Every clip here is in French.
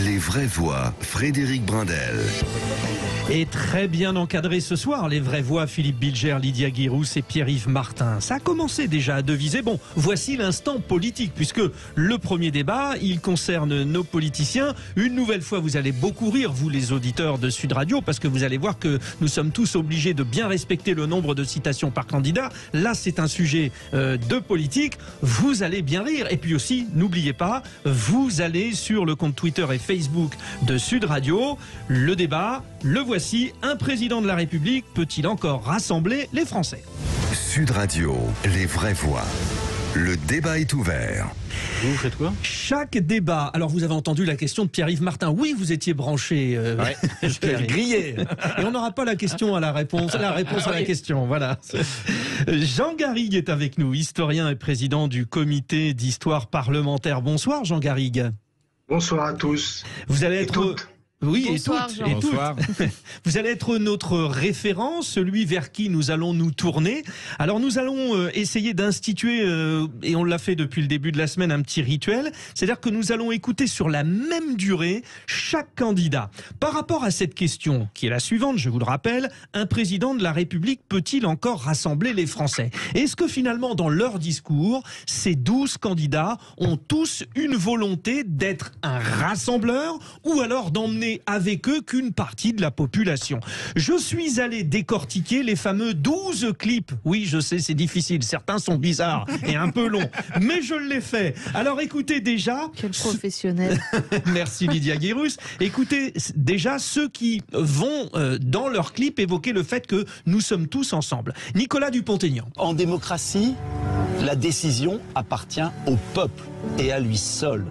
Les vraies voix, Frédéric Brindel. Et très bien encadré ce soir, les vraies voix, Philippe Bilger, Lydia Guirousse et Pierre-Yves Martin. Ça a commencé déjà à deviser. Bon, voici l'instant politique, puisque le premier débat, il concerne nos politiciens. Une nouvelle fois, vous allez beaucoup rire, vous les auditeurs de Sud Radio, parce que vous allez voir que nous sommes tous obligés de bien respecter le nombre de citations par candidat. Là, c'est un sujet de politique. Vous allez bien rire. Et puis aussi, n'oubliez pas, vous allez sur le compte Twitter et Facebook de Sud Radio. Le débat, le voici. Un président de la République peut-il encore rassembler les Français? Sud Radio, les vraies voix. Le débat est ouvert. Vous faites quoi? Chaque débat. Alors vous avez entendu la question de Pierre-Yves Martin. Oui, vous étiez branché. Je grillé. Et on n'aura pas la question à la réponse. La réponse à la question. Voilà. Jean Garrigue est avec nous, historien et président du comité d'histoire parlementaire. Bonsoir Jean Garrigue. Bonsoir à tous. Vous allez être... Oui, bonsoir, et toutes. Vous allez être notre référent, celui vers qui nous allons nous tourner. Alors nous allons essayer d'instituer, et on l'a fait depuis le début de la semaine, un petit rituel. C'est-à-dire que nous allons écouter sur la même durée chaque candidat. Par rapport à cette question, qui est la suivante, je vous le rappelle, un président de la République peut-il encore rassembler les Français? Est-ce que finalement, dans leur discours, ces 12 candidats ont tous une volonté d'être un rassembleur ou alors d'emmener avec eux qu'une partie de la population? Je suis allé décortiquer les fameux 12 clips. Oui, je sais, c'est difficile. Certains sont bizarres et un peu longs. Mais je l'ai fait. Alors écoutez déjà... Quel professionnel. Merci Lydia Guirousse. Écoutez déjà ceux qui vont dans leur clip évoquer le fait que nous sommes tous ensemble. Nicolas Dupont-Aignan. En démocratie, la décision appartient au peuple et à lui seul.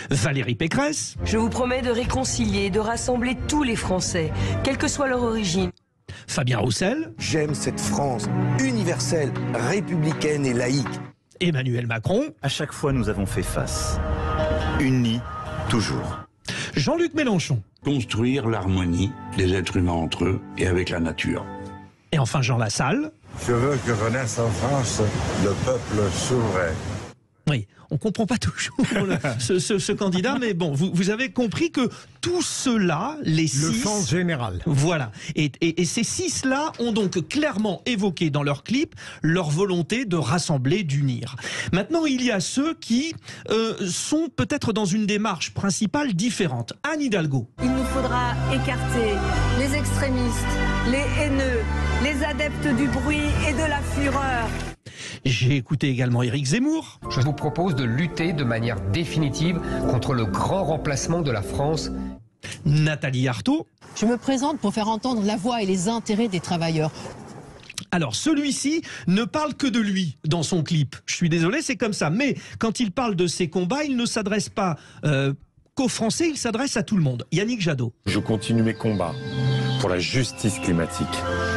Valérie Pécresse. Je vous promets de réconcilier, de rassembler tous les Français, quelle que soit leur origine. Fabien Roussel. J'aime cette France universelle, républicaine et laïque. Emmanuel Macron. À chaque fois, nous avons fait face. Unis, toujours. Jean-Luc Mélenchon. Construire l'harmonie des êtres humains entre eux et avec la nature. Et enfin Jean Lassalle. Je veux que renaisse en France le peuple souverain. Oui, on ne comprend pas toujours ce candidat, mais bon, vous avez compris que tout cela, les 6... Le sens général. Voilà. Et ces 6-là ont donc clairement évoqué dans leur clip leur volonté de rassembler, d'unir. Maintenant, il y a ceux qui sont peut-être dans une démarche principale différente. Anne Hidalgo. Il nous faudra écarter les extrémistes, les haineux, les adeptes du bruit et de la fureur. J'ai écouté également Éric Zemmour. Je vous propose de lutter de manière définitive contre le grand remplacement de la France. Nathalie Arthaud. Je me présente pour faire entendre la voix et les intérêts des travailleurs. Alors, celui-ci ne parle que de lui dans son clip. Je suis désolé, c'est comme ça. Mais quand il parle de ses combats, il ne s'adresse pas qu'aux Français, il s'adresse à tout le monde. Yannick Jadot. Je continue mes combats pour la justice climatique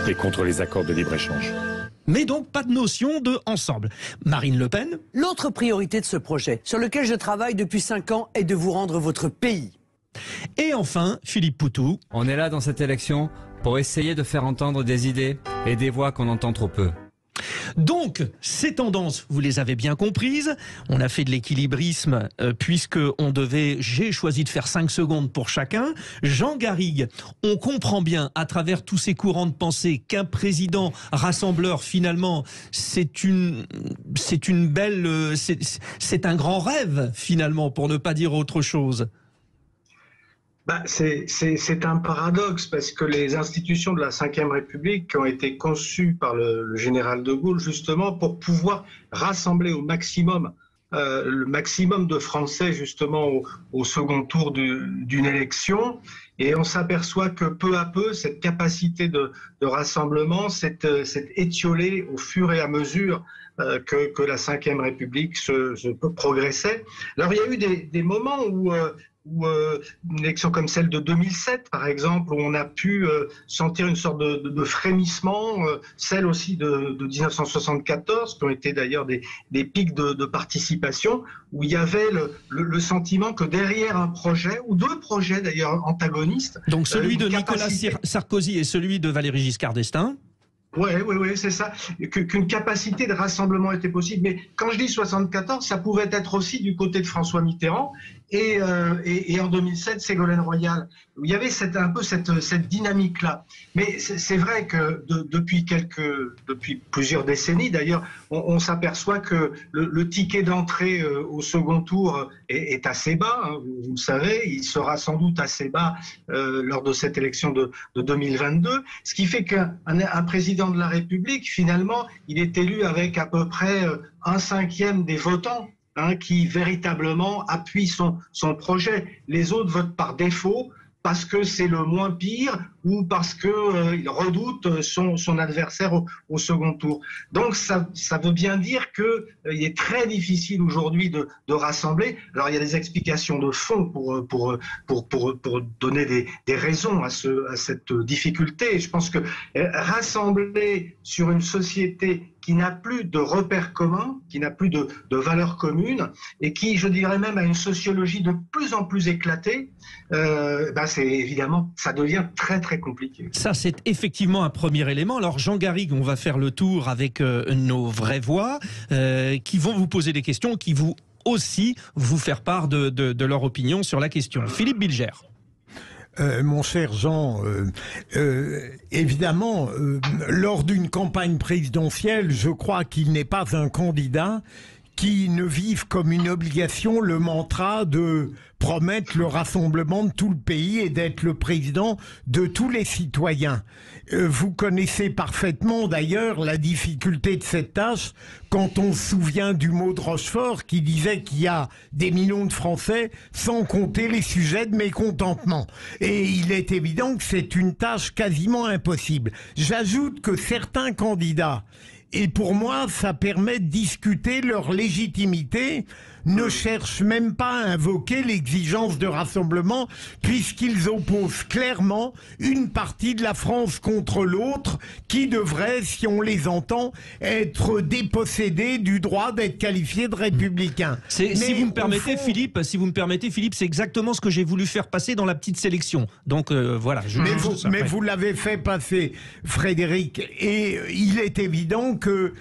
et contre les accords de libre-échange. Mais donc pas de notion de ensemble. Marine Le Pen. L'autre priorité de ce projet, sur lequel je travaille depuis 5 ans, est de vous rendre votre pays. Et enfin, Philippe Poutou. On est là dans cette élection pour essayer de faire entendre des idées et des voix qu'on entend trop peu. Donc, ces tendances, vous les avez bien comprises. On a fait de l'équilibrisme puisque j'ai choisi de faire 5 secondes pour chacun. Jean Garrigue, on comprend bien à travers tous ces courants de pensée qu'un président rassembleur, finalement, c'est un grand rêve, finalement, pour ne pas dire autre chose. C'est un paradoxe parce que les institutions de la Ve République ont été conçues par le général de Gaulle justement pour pouvoir rassembler au maximum le maximum de Français justement au second tour d'une élection, et on s'aperçoit que peu à peu cette capacité de rassemblement s'est étiolée au fur et à mesure que la Ve République se progressait. Alors il y a eu des moments où une élection comme celle de 2007, par exemple, où on a pu sentir une sorte de frémissement, celle aussi de 1974, qui ont été d'ailleurs des pics de participation, où il y avait le sentiment que derrière un projet, ou deux projets d'ailleurs antagonistes... Donc celui de Nicolas Sarkozy et celui de Valéry Giscard d'Estaing. Oui, c'est ça. Qu'une capacité de rassemblement était possible. Mais quand je dis 74, ça pouvait être aussi du côté de François Mitterrand. et en 2007, Ségolène Royal. Il y avait un peu cette dynamique-là. Mais c'est vrai que depuis plusieurs décennies, d'ailleurs, on s'aperçoit que le ticket d'entrée au second tour est assez bas. Hein, vous le savez, il sera sans doute assez bas lors de cette élection de 2022. Ce qui fait qu'un président de la République, finalement, il est élu avec à peu près 1/5 des votants. Qui véritablement appuie son projet. Les autres votent par défaut parce que c'est le moins pire ou parce qu'il redoute son adversaire au second tour. Donc ça veut bien dire qu'il est très difficile aujourd'hui de rassembler. Alors il y a des explications de fond pour donner des raisons à cette difficulté. Et je pense que rassembler sur une société qui n'a plus de repères communs, qui n'a plus de valeurs communes, et qui, je dirais même, a une sociologie de plus en plus éclatée, c'est évidemment, ça devient très très compliqué. Ça, c'est effectivement un premier élément. Alors, Jean Garrigue, on va faire le tour avec nos vraies voix, qui vont vous poser des questions, qui vont aussi vous faire part de leur opinion sur la question. Philippe Bilger. Mon cher Jean, évidemment, lors d'une campagne présidentielle, je crois qu'il n'est pas un candidat qui ne vive comme une obligation le mantra de promettre le rassemblement de tout le pays et d'être le président de tous les citoyens. Vous connaissez parfaitement d'ailleurs la difficulté de cette tâche quand on se souvient du mot de Rochefort qui disait qu'il y a des millions de Français sans compter les sujets de mécontentement. Et il est évident que c'est une tâche quasiment impossible. J'ajoute que certains candidats, et pour moi, ça permet de discuter leur légitimité, ne cherchent même pas à invoquer l'exigence de rassemblement, puisqu'ils opposent clairement une partie de la France contre l'autre, qui devrait, si on les entend, être dépossédés du droit d'être qualifiés de républicains. Si vous me permettez, Philippe, c'est exactement ce que j'ai voulu faire passer dans la petite sélection. Donc voilà. Mais vous l'avez fait passer, Frédéric, et il est évident que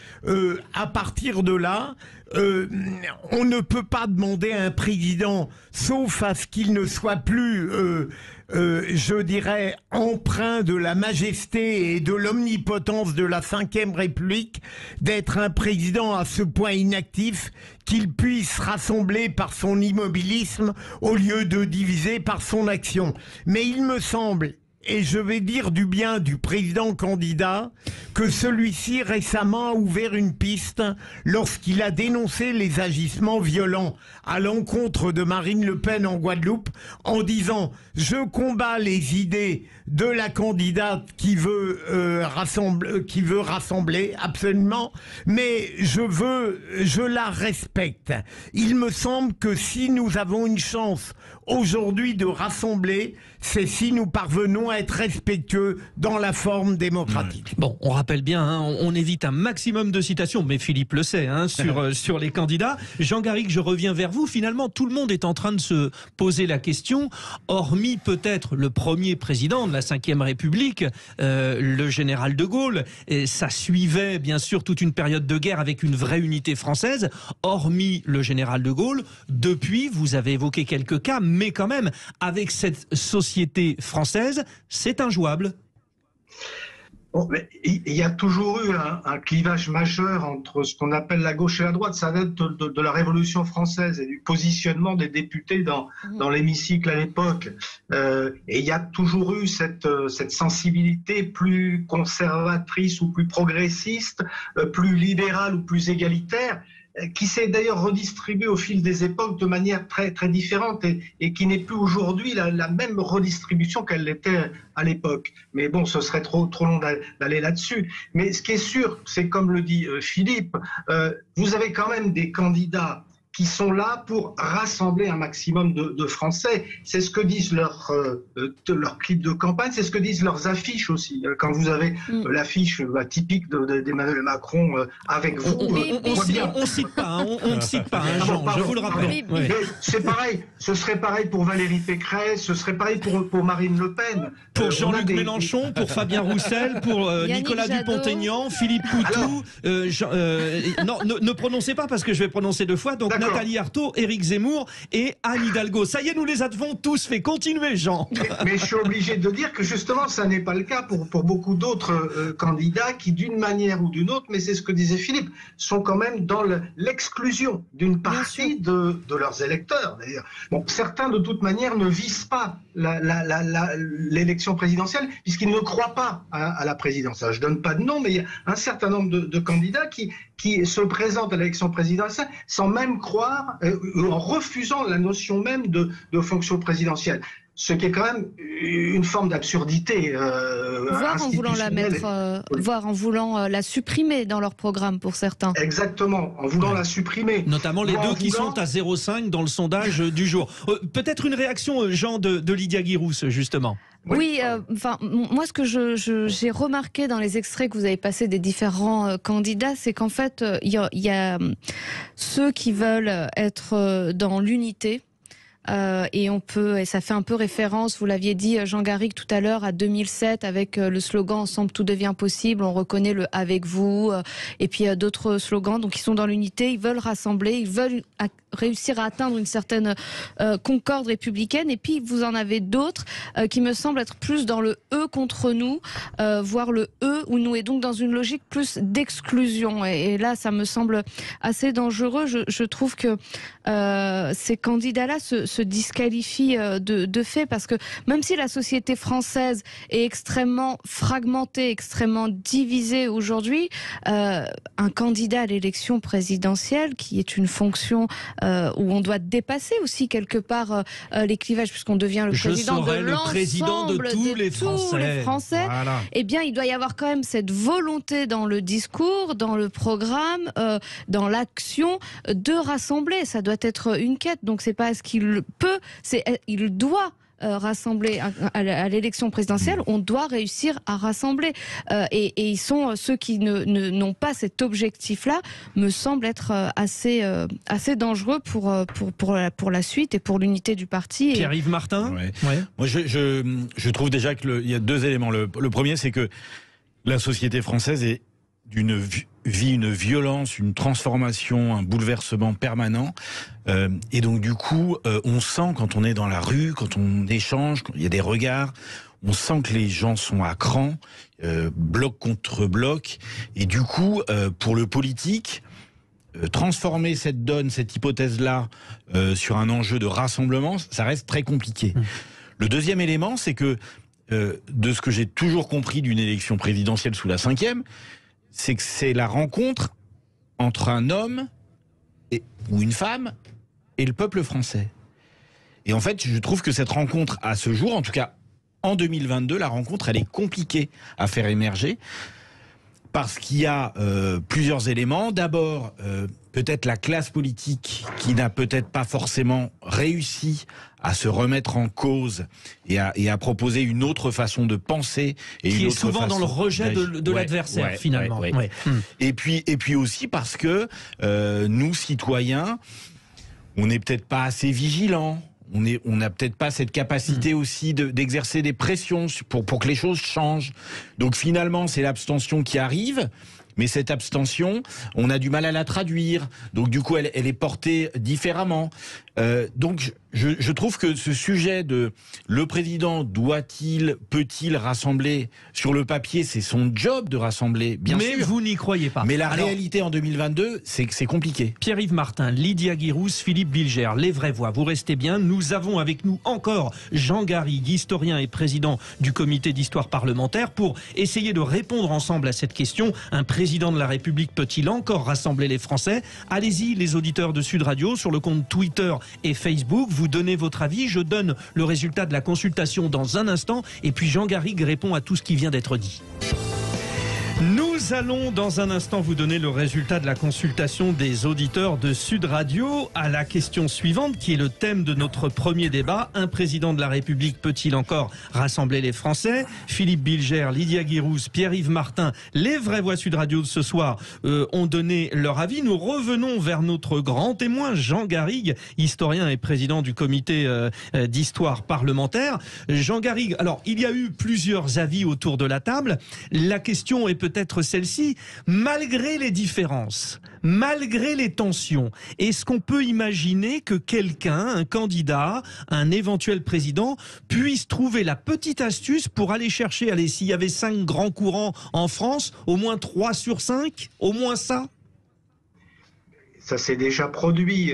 à partir de là, on ne peut pas demander à un président, sauf à ce qu'il ne soit plus, je dirais, empreint de la majesté et de l'omnipotence de la Ve République, d'être un président à ce point inactif qu'il puisse rassembler par son immobilisme au lieu de diviser par son action. Mais il me semble, et je vais dire du bien du président candidat, que celui-ci récemment a ouvert une piste lorsqu'il a dénoncé les agissements violents à l'encontre de Marine Le Pen en Guadeloupe en disant « Je combats les idées de la candidate qui veut rassembler absolument, mais je la respecte. » Il me semble que si nous avons une chance aujourd'hui de rassembler, c'est si nous parvenons à être respectueux dans la forme démocratique. Bon, on rappelle bien, hein, on évite un maximum de citations, mais Philippe le sait, hein, sur les candidats. Jean Garrigue, je reviens vers vous. Finalement, tout le monde est en train de se poser la question, hormis peut-être le premier président de la Ve République, le général de Gaulle. Et ça suivait bien sûr toute une période de guerre avec une vraie unité française. Hormis le général de Gaulle, depuis, vous avez évoqué quelques cas, mais quand même, avec cette société française, c'est injouable. Bon, mais il y a toujours eu un clivage majeur entre ce qu'on appelle la gauche et la droite. Ça date de la Révolution française et du positionnement des députés dans l'hémicycle à l'époque. Et il y a toujours eu cette sensibilité plus conservatrice ou plus progressiste, plus libérale ou plus égalitaire, qui s'est d'ailleurs redistribuée au fil des époques de manière très, très différente et qui n'est plus aujourd'hui la même redistribution qu'elle l'était à l'époque. Mais bon, ce serait trop long d'aller là-dessus. Mais ce qui est sûr, c'est comme le dit Philippe, vous avez quand même des candidats qui sont là pour rassembler un maximum de Français. C'est ce que disent leurs clips de campagne, c'est ce que disent leurs affiches aussi. Quand vous avez l'affiche typique d'Emmanuel Macron avec vous, on ne cite pas, on ne cite pas, Jean, je vous le rappelle. Oui. C'est pareil, ce serait pareil pour Valérie Pécresse, ce serait pareil pour Marine Le Pen. Pour Jean-Luc Mélenchon, pour Fabien Roussel, pour Nicolas Dupont-Aignan, Philippe Poutou. Non, ne prononcez pas parce que je vais prononcer deux fois, donc Nathalie Arthaud, Éric Zemmour et Anne Hidalgo. Ça y est, nous les avons tous fait. Continuez, Jean. Mais je suis obligé de dire que justement, ça n'est pas le cas pour beaucoup d'autres candidats qui, d'une manière ou d'une autre, mais c'est ce que disait Philippe, sont quand même dans l'exclusion d'une partie de leurs électeurs. D'ailleurs, bon, certains, de toute manière, ne visent pas l'élection présidentielle puisqu'ils ne croient pas à la présidence. Alors, je ne donne pas de nom, mais il y a un certain nombre de candidats qui se présentent à l'élection présidentielle sans même croire, en refusant la notion même de fonction présidentielle. Ce qui est quand même une forme d'absurdité. Voire en voulant la mettre, voire en voulant la supprimer dans leur programme pour certains. Exactement, en voulant la supprimer. Notamment les deux qui sont à 0,5 dans le sondage du jour. Peut-être une réaction, Jean, de Lydia Guirousse, justement. Oui, moi ce que j'ai remarqué dans les extraits que vous avez passés des différents candidats, c'est qu'en fait, il y a ceux qui veulent être dans l'unité. Et ça fait un peu référence, vous l'aviez dit Jean Garrigue tout à l'heure, à 2007 avec le slogan Ensemble tout devient possible, on reconnaît le avec vous, et puis d'autres slogans, donc ils sont dans l'unité, ils veulent rassembler, ils veulent réussir à atteindre une certaine concorde républicaine, et puis vous en avez d'autres qui me semblent être plus dans le eux contre nous, voire le eux ou nous, et donc dans une logique plus d'exclusion, et là ça me semble assez dangereux. Je trouve que ces candidats-là se disqualifient de fait, parce que même si la société française est extrêmement fragmentée, extrêmement divisée aujourd'hui, un candidat à l'élection présidentielle, qui est une fonction où on doit dépasser aussi quelque part les clivages, puisqu'on devient le président de l'ensemble tous les Français. Voilà. Eh bien, il doit y avoir quand même cette volonté dans le discours, dans le programme, dans l'action, de rassembler. Ça doit être une quête. Donc, c'est pas ce qu'il peut, il doit rassembler à l'élection présidentielle. On doit réussir à rassembler, et ils sont ceux qui n'ont pas cet objectif-là, me semble être assez dangereux pour la suite et pour l'unité du parti. Pierre-Yves Martin. Ouais. Moi, je trouve déjà qu'il y a deux éléments. Le premier, c'est que la société française vit une violence, une transformation, un bouleversement permanent. Et donc du coup, on sent quand on est dans la rue, quand on échange, quand il y a des regards, on sent que les gens sont à cran, bloc contre bloc. Et du coup, pour le politique, transformer cette donne, cette hypothèse-là, sur un enjeu de rassemblement, ça reste très compliqué. Le deuxième élément, c'est que, de ce que j'ai toujours compris d'une élection présidentielle sous la 5e, c'est que c'est la rencontre entre un homme ou une femme et le peuple français. Et en fait, je trouve que cette rencontre, à ce jour, en tout cas en 2022, la rencontre, elle est compliquée à faire émerger, parce qu'il y a plusieurs éléments. D'abord, peut-être la classe politique qui n'a peut-être pas forcément réussi à se remettre en cause et à proposer une autre façon de penser. Et qui est souvent dans le rejet de l'adversaire, finalement. Ouais. Et puis aussi parce que nous, citoyens, on n'est peut-être pas assez vigilants. On n'a peut-être pas cette capacité aussi d'exercer des pressions pour que les choses changent. Donc finalement, c'est l'abstention qui arrive. Mais cette abstention, on a du mal à la traduire. Donc du coup, elle est portée différemment. Donc je trouve que ce sujet de le président peut-il rassembler, sur le papier, c'est son job de rassembler, bien sûr. Mais vous n'y croyez pas. Mais la réalité en 2022, c'est que c'est compliqué. Pierre-Yves Martin, Lydia Guirousse, Philippe Bilger, les vraies voix. Vous restez bien. Nous avons avec nous encore Jean Garrigue, historien et président du comité d'histoire parlementaire, pour essayer de répondre ensemble à cette question. Un président de la République peut-il encore rassembler les Français? Allez-y, les auditeurs de Sud Radio, sur le compte Twitter et Facebook. Vous donnez votre avis. Je donne le résultat de la consultation dans un instant. Et puis Jean Garrigue répond à tout ce qui vient d'être dit. Nous allons dans un instant vous donner le résultat de la consultation des auditeurs de Sud Radio à la question suivante, qui est le thème de notre premier débat. Un président de la République peut-il encore rassembler les Français? Philippe Bilger, Lydia Guirousse, Pierre-Yves Martin, les vraies voix Sud Radio de ce soir ont donné leur avis. Nous revenons vers notre grand témoin, Jean Garrigue, historien et président du comité d'histoire parlementaire. Jean Garrigue, alors il y a eu plusieurs avis autour de la table. La question est peut-être celle-ci, malgré les différences, malgré les tensions, est-ce qu'on peut imaginer que quelqu'un, un candidat, un éventuel président, puisse trouver la petite astuce pour aller chercher, allez, s'il y avait 5 grands courants en France, au moins 3 sur 5, au moins ça? Ça s'est déjà produit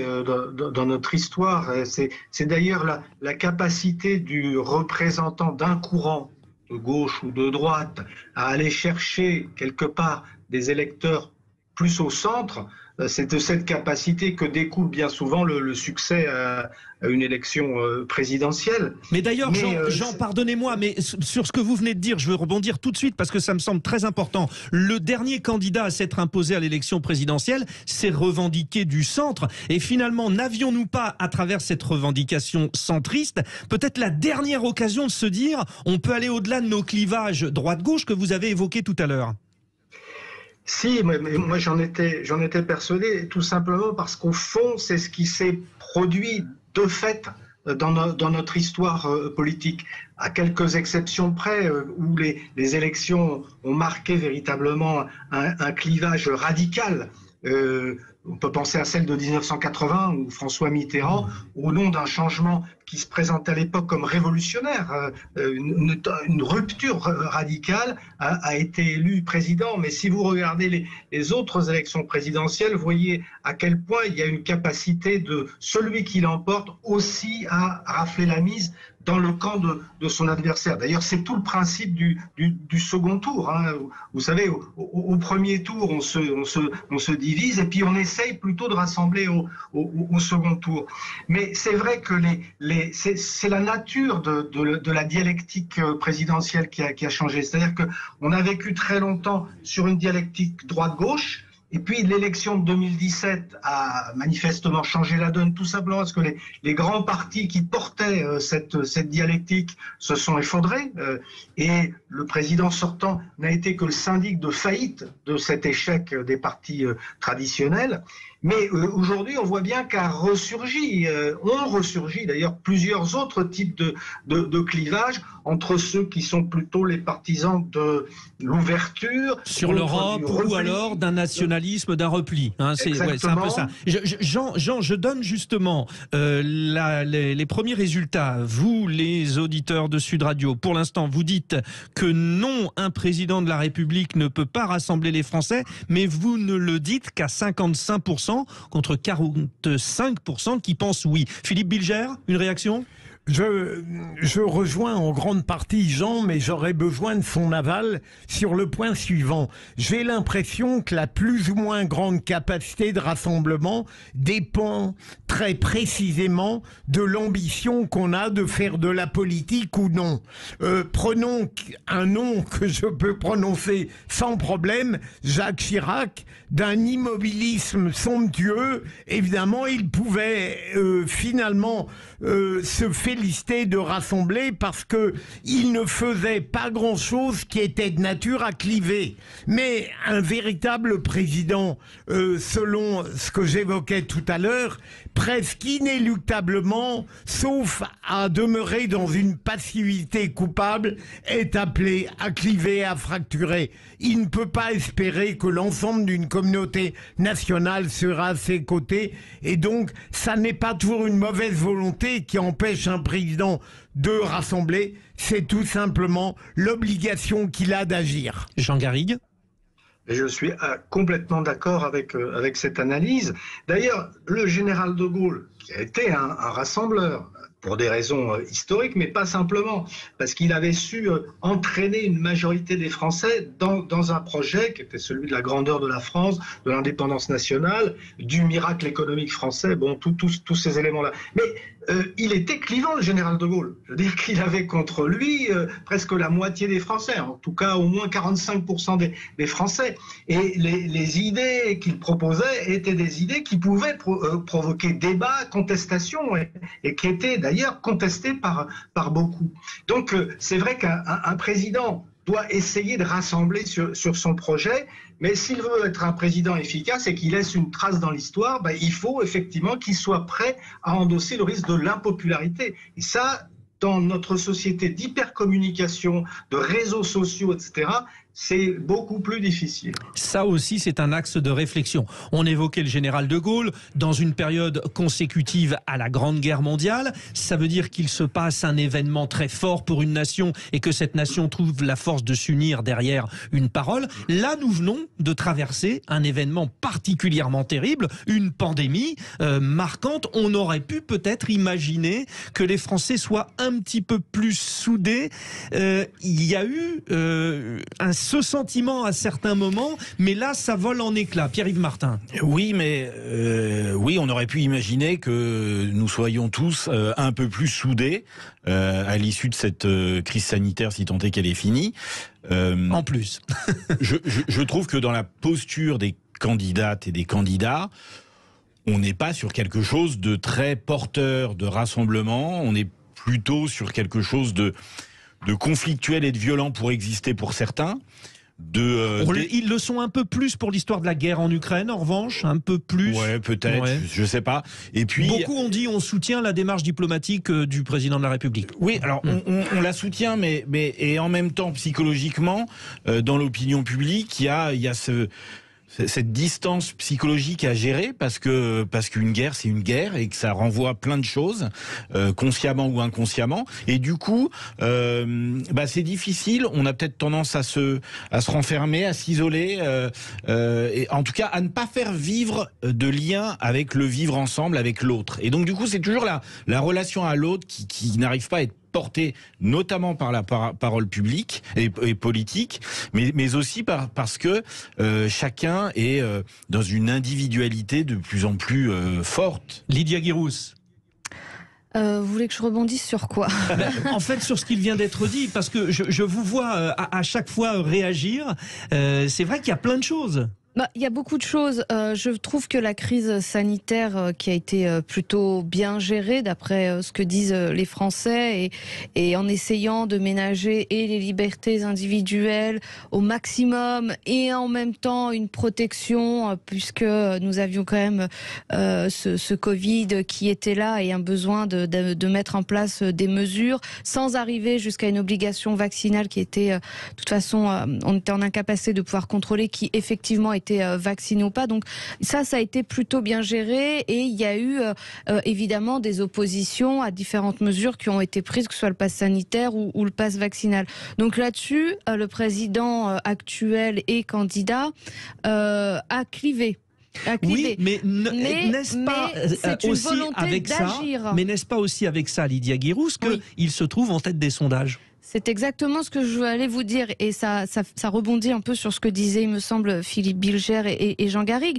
dans notre histoire. C'est d'ailleurs la capacité du représentant d'un courant, de gauche ou de droite, à aller chercher quelque part des électeurs plus au centre. C'est de cette capacité que découle bien souvent le succès à une élection présidentielle. Mais d'ailleurs, Jean, pardonnez-moi, mais sur ce que vous venez de dire, je veux rebondir tout de suite parce que ça me semble très important. Le dernier candidat à s'être imposé à l'élection présidentielle s'est revendiqué du centre. Et finalement, n'avions-nous pas, à travers cette revendication centriste, peut-être la dernière occasion de se dire on peut aller au-delà de nos clivages droite-gauche que vous avez évoqués tout à l'heure? Si, mais moi j'en étais persuadé, tout simplement parce qu'au fond, c'est ce qui s'est produit de fait dans notre histoire politique. À quelques exceptions près, où les élections ont marqué véritablement un clivage radical. On peut penser à celle de 1980 où François Mitterrand, au nom d'un changement qui se présentait à l'époque comme révolutionnaire, une rupture radicale, a été élu président. Mais si vous regardez les autres élections présidentielles, vous voyez à quel point il y a une capacité de celui qui l'emporte aussi à rafler la mise dans le camp de son adversaire. D'ailleurs, c'est tout le principe du second tour. Hein. Vous savez, au premier tour, on se divise et puis on essaye plutôt de rassembler au second tour. Mais c'est vrai que c'est la nature de la dialectique présidentielle qui a changé. C'est-à-dire qu'on a vécu très longtemps sur une dialectique droite-gauche. Et puis l'élection de 2017 a manifestement changé la donne, tout simplement parce que les grands partis qui portaient cette dialectique se sont effondrés et le président sortant n'a été que le syndic de faillite de cet échec des partis traditionnels. Mais aujourd'hui, on voit bien ont ressurgi d'ailleurs plusieurs autres types de clivages entre ceux qui sont plutôt les partisans de l'ouverture sur l'Europe ou alors d'un nationalisme, d'un repli. Hein, c'est un peu ça. Jean, je donne justement les premiers résultats. Vous, les auditeurs de Sud Radio, pour l'instant, vous dites que non, un président de la République ne peut pas rassembler les Français, mais vous ne le dites qu'à 55%. Contre 45% qui pensent oui. Philippe Bilger, une réaction ? Je rejoins en grande partie Jean, mais j'aurais besoin de son aval sur le point suivant. J'ai l'impression que la plus ou moins grande capacité de rassemblement dépend très précisément de l'ambition qu'on a de faire de la politique ou non. Prenons un nom que je peux prononcer sans problème, Jacques Chirac, d'un immobilisme somptueux. Évidemment, il pouvait finalement se féliciter de rassembler parce que il ne faisait pas grand-chose qui était de nature à cliver. Mais un véritable président, selon ce que j'évoquais tout à l'heure, presque inéluctablement, sauf à demeurer dans une passivité coupable, est appelé à cliver, à fracturer. Il ne peut pas espérer que l'ensemble d'une communauté nationale sera à ses côtés, et donc ça n'est pas toujours une mauvaise volonté qui empêche un président de rassembler, c'est tout simplement l'obligation qu'il a d'agir. Jean Garrigue. Je suis complètement d'accord avec cette analyse. D'ailleurs, le général de Gaulle, qui a été un rassembleur, pour des raisons historiques, mais pas simplement, parce qu'il avait su entraîner une majorité des Français dans un projet qui était celui de la grandeur de la France, de l'indépendance nationale, du miracle économique français, bon, tous ces éléments-là. Mais il était clivant, le général de Gaulle. Je veux dire qu'il avait contre lui presque la moitié des Français, en tout cas au moins 45% des Français. Et les idées qu'il proposait étaient des idées qui pouvaient provoquer débat, contestation, et qui étaient d'ailleurs contestées par beaucoup. Donc c'est vrai qu'un président doit essayer de rassembler sur son projet, mais s'il veut être un président efficace et qu'il laisse une trace dans l'histoire, il faut effectivement qu'il soit prêt à endosser le risque de l'impopularité. Et ça, dans notre société d'hypercommunication, de réseaux sociaux, etc., c'est beaucoup plus difficile. Ça aussi, c'est un axe de réflexion. On évoquait le général de Gaulle dans une période consécutive à la Grande Guerre mondiale. Ça veut dire qu'il se passe un événement très fort pour une nation et que cette nation trouve la force de s'unir derrière une parole. Là, nous venons de traverser un événement particulièrement terrible, une pandémie marquante. On aurait pu peut-être imaginer que les Français soient un petit peu plus soudés. Il y a eu ce sentiment à certains moments, mais là, ça vole en éclats. Pierre-Yves Martin. Oui, mais oui, on aurait pu imaginer que nous soyons tous un peu plus soudés à l'issue de cette crise sanitaire, si tant est qu'elle est finie. En plus. je trouve que dans la posture des candidates et des candidats, on n'est pas sur quelque chose de très porteur de rassemblement, on est plutôt sur quelque chose de conflictuel et de violent pour exister pour certains. Ils le sont un peu plus pour l'histoire de la guerre en Ukraine, en revanche, un peu plus. Ouais, peut-être, je sais pas. Et puis beaucoup ont dit on soutient la démarche diplomatique du président de la République. Oui, alors on la soutient, mais et en même temps psychologiquement, dans l'opinion publique, il y a cette distance psychologique à gérer parce qu'une guerre c'est une guerre et que ça renvoie plein de choses consciemment ou inconsciemment, et du coup c'est difficile. On a peut-être tendance à se renfermer, à s'isoler, et en tout cas à ne pas faire vivre de lien avec le vivre ensemble avec l'autre, et donc du coup c'est toujours la relation à l'autre qui n'arrive pas à être portée notamment par la parole publique et politique, mais aussi parce que chacun est dans une individualité de plus en plus forte. Lydia Guirous. Vous voulez que je rebondisse sur quoi? En fait, sur ce qui vient d'être dit, parce que je vous vois à chaque fois réagir. C'est vrai qu'il y a plein de choses. Il y a beaucoup de choses. Je trouve que la crise sanitaire qui a été plutôt bien gérée, d'après ce que disent les Français, et en essayant de ménager et les libertés individuelles au maximum et en même temps une protection, puisque nous avions quand même ce Covid qui était là et un besoin de mettre en place des mesures sans arriver jusqu'à une obligation vaccinale qui était, de toute façon, on était en incapacité de pouvoir contrôler qui effectivement était vaccinés ou pas. Donc ça a été plutôt bien géré, et il y a eu évidemment des oppositions à différentes mesures qui ont été prises, que ce soit le pass sanitaire ou le pass vaccinal. Donc là-dessus, le président actuel et candidat a clivé. Oui, mais n'est-ce pas aussi avec ça, mais n'est-ce pas aussi avec ça, Lydia Guirous, qu'il se trouve en tête des sondages? C'est exactement ce que je allais vous dire, et ça rebondit un peu sur ce que disaient, il me semble, Philippe Bilger et Jean Garrigue.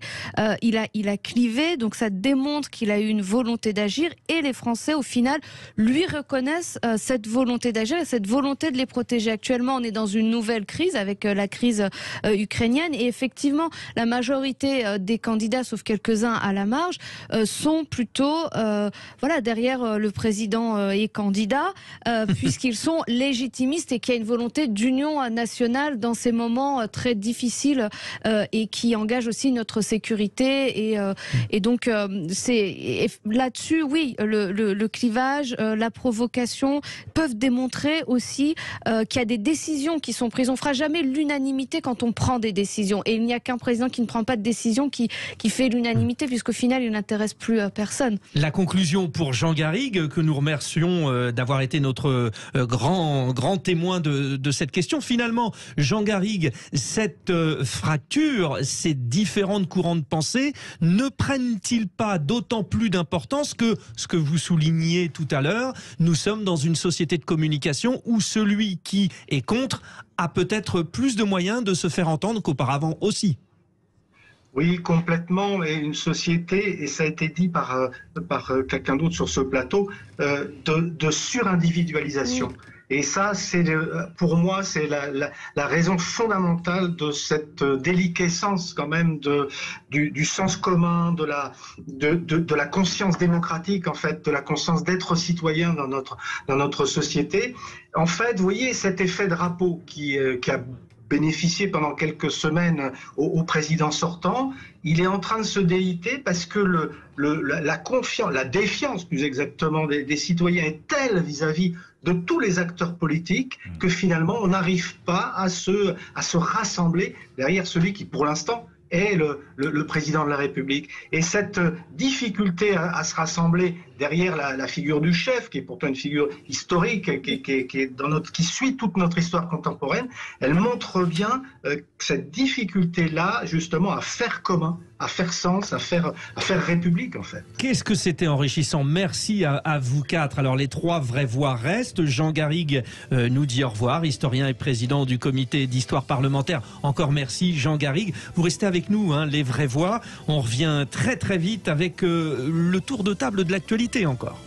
Il a clivé, donc ça démontre qu'il a eu une volonté d'agir, et les Français, au final, lui reconnaissent cette volonté d'agir et cette volonté de les protéger. Actuellement, on est dans une nouvelle crise avec la crise ukrainienne, et effectivement, la majorité des candidats, sauf quelques-uns à la marge, sont plutôt derrière le président et candidat, puisqu'ils sont légitimistes et qu'il y a une volonté d'union nationale dans ces moments très difficiles et qui engage aussi notre sécurité. Et donc, c'est là-dessus, oui, le clivage, la provocation peuvent démontrer aussi qu'il y a des décisions qui sont prises. On ne fera jamais l'unanimité quand on prend des décisions. Et il n'y a qu'un président qui ne prend pas de décision qui fait l'unanimité, puisqu'au final, il n'intéresse plus personne. La conclusion pour Jean Garrigue, que nous remercions d'avoir été notre grand témoin de cette question. Finalement, Jean Garrigue, cette fracture, ces différents courants de pensée ne prennent-ils pas d'autant plus d'importance que, ce que vous souligniez tout à l'heure, nous sommes dans une société de communication où celui qui est contre a peut-être plus de moyens de se faire entendre qu'auparavant aussi? Oui, complètement. Et une société, et ça a été dit par quelqu'un d'autre sur ce plateau, de surindividualisation. Oui. Et ça, pour moi, c'est la raison fondamentale de cette déliquescence quand même du sens commun, de la conscience démocratique, en fait, de la conscience d'être citoyen dans notre société. En fait, vous voyez, cet effet drapeau qui a bénéficié pendant quelques semaines au président sortant, il est en train de se déliter parce que la défiance plus exactement des citoyens est telle vis-à-vis de tous les acteurs politiques que finalement on n'arrive pas à se rassembler derrière celui qui pour l'instant est le président de la République. Et cette difficulté à se rassembler derrière la figure du chef, qui est pourtant une figure historique, qui suit toute notre histoire contemporaine, elle montre bien cette difficulté-là, justement, à faire commun, à faire sens, à faire République, en fait. Qu'est-ce que c'était enrichissant. Merci à vous quatre. Alors, les 3 vraies voix restent. Jean Garrigue nous dit au revoir, historien et président du comité d'histoire parlementaire. Encore merci, Jean Garrigue. Vous restez avec nous, hein, les vraies voix. On revient très très vite avec le tour de table de l'actualité encore.